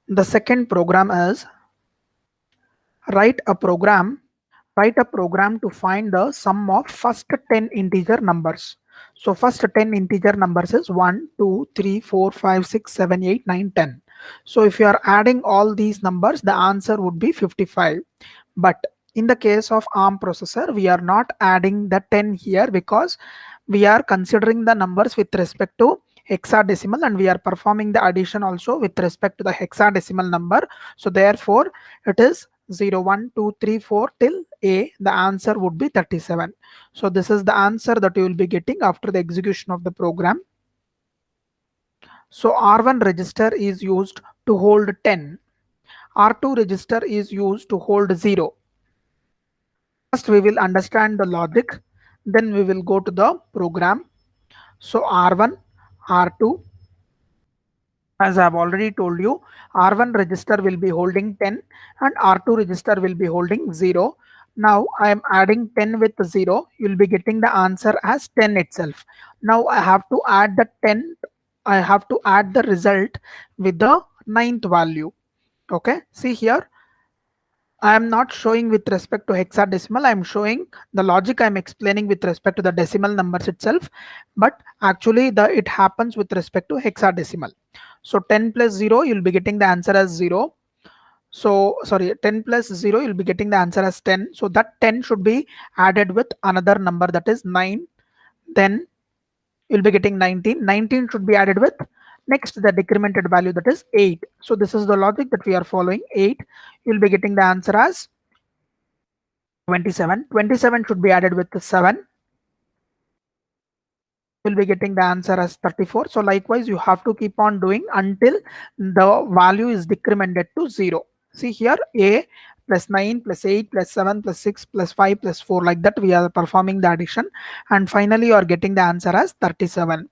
The second program is write a program write a program to find the sum of first 10 integer numbers. So first 10 integer numbers is 1, 2, 3, 4, 5, 6, 7, 8, 9, 10. So if you are adding all these numbers, the answer would be 55. But in the case of ARM processor, we are not adding the 10 here because we are considering the numbers with respect to hexadecimal, and we are performing the addition also with respect to the hexadecimal number. So therefore it is 0, 1, 2, 3, 4 till A. The answer would be 37. So this is the answer that you will be getting after the execution of the program. So R1 register is used to hold 10. R2 register is used to hold 0. First we will understand the logic, then we will go to the program. So R1, R2, as I have already told you, R1 register will be holding 10 and R2 register will be holding 0. Now I am adding 10 with 0. You will be getting the answer as 10 itself. Now I have to add the 10. I have to add the result with the ninth value. Okay, see here, I am not showing with respect to hexadecimal. I am showing the logic I am explaining with respect to the decimal numbers itself, but actually it happens with respect to hexadecimal. So 10 plus 0, you'll be getting the answer as 0. So sorry, 10 plus 0, you'll be getting the answer as 10. So that 10 should be added with another number, that is 9. Then you'll be getting 19. 19 should be added with next the decremented value, that is 8. So this is the logic that we are following. 8, you'll be getting the answer as 27. 27 should be added with 7. You'll be getting the answer as 34. So likewise, you have to keep on doing until the value is decremented to 0. See here, A plus 9 plus 8 plus 7 plus 6 plus 5 plus 4, like that we are performing the addition, and finally you are getting the answer as 37.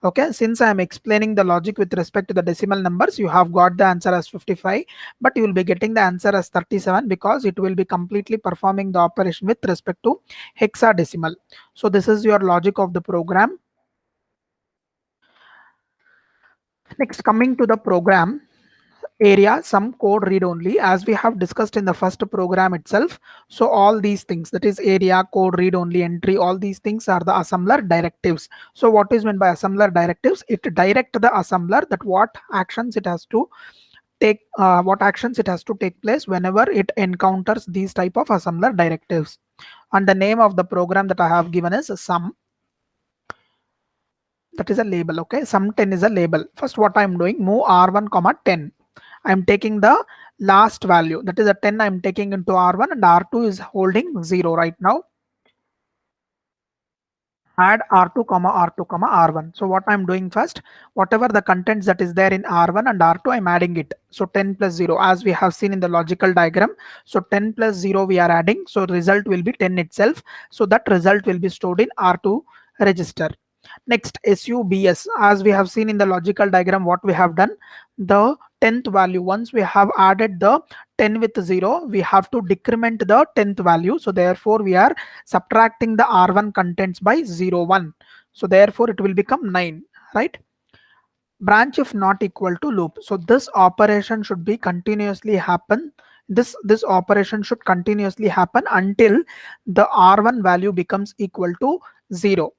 Okay, since I am explaining the logic with respect to the decimal numbers, you have got the answer as 55, but you will be getting the answer as 37 because it will be completely performing the operation with respect to hexadecimal. So this is your logic of the program. Next, coming to the program area, some code read only, as we have discussed in the first program itself. So all these things, that is area, code read only, entry, all these things are the assembler directives. So what is meant by assembler directives? It direct the assembler that what actions it has to take place whenever it encounters these type of assembler directives. And the name of the program that I have given is sum. That is a label. Okay, sum 10 is a label. First what I am doing, move r1 comma 10. I am taking the last value, that is a 10, I am taking into r1, and r2 is holding 0 right now. Add r2 comma r2 comma r1. So what I'm doing first, whatever the contents that is there in r1 and r2, I'm adding it. So 10 plus 0, as we have seen in the logical diagram. So 10 plus 0 we are adding, so result will be 10 itself. So that result will be stored in r2 register. Next, subs, as we have seen in the logical diagram, what we have done, the 10th value, once we have added the 10 with 0, we have to decrement the 10th value. So therefore we are subtracting the r1 contents by 0, 1. So therefore it will become 9, right? Branch if not equal to loop. So this operation should be continuously happen. This operation should continuously happen until the r1 value becomes equal to 0.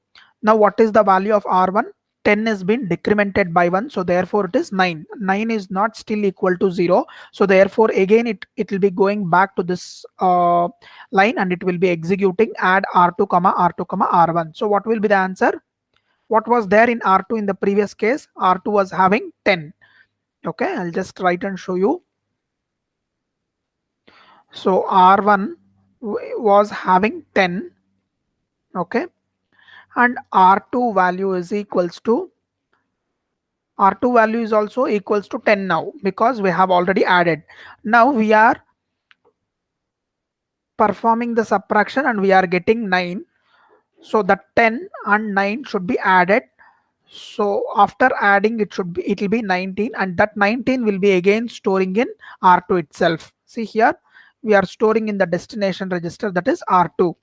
Now what is the value of r1? 10 has been decremented by 1, so therefore it is 9. 9 is not still equal to 0, so therefore again it will be going back to this line, and it will be executing add r2 comma r2 comma r1. So what will be the answer? What was there in r2 in the previous case? R2 was having 10. Okay, I'll just write and show you. So r1 was having 10. Okay, and r2 value is equals to, r2 value is also equals to 10 now, because we have already added. Now we are performing the subtraction and we are getting 9. So the 10 and 9 should be added. So after adding, it will be 19, and that 19 will be again storing in r2 itself. See here, we are storing in the destination register, that is R2.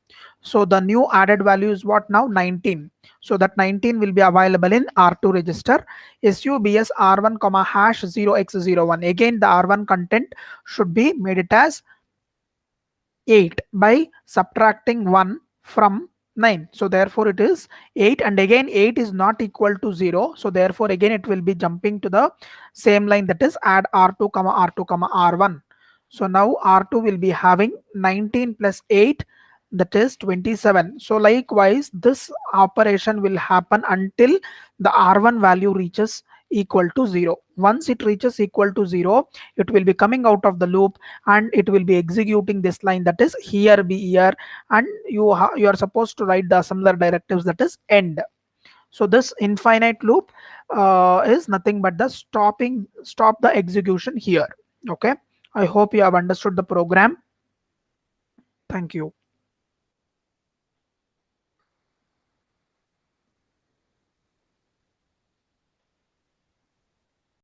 So the new added value is what now? 19. So that 19 will be available in R2 register. SUBS R1 comma hash 0x01. Again the R1 content should be made it as 8 by subtracting 1 from 9. So therefore it is 8, and again 8 is not equal to 0. So therefore again it will be jumping to the same line, that is add R2 comma R2 comma R1. So now R2 will be having 19 plus 8, that is 27. So likewise this operation will happen until the R1 value reaches equal to 0. Once it reaches equal to 0, it will be coming out of the loop and it will be executing this line, that is here be here, and you are supposed to write the similar directives, that is end. So this infinite loop is nothing but the stop the execution here. Okay, I hope you have understood the program. Thank you.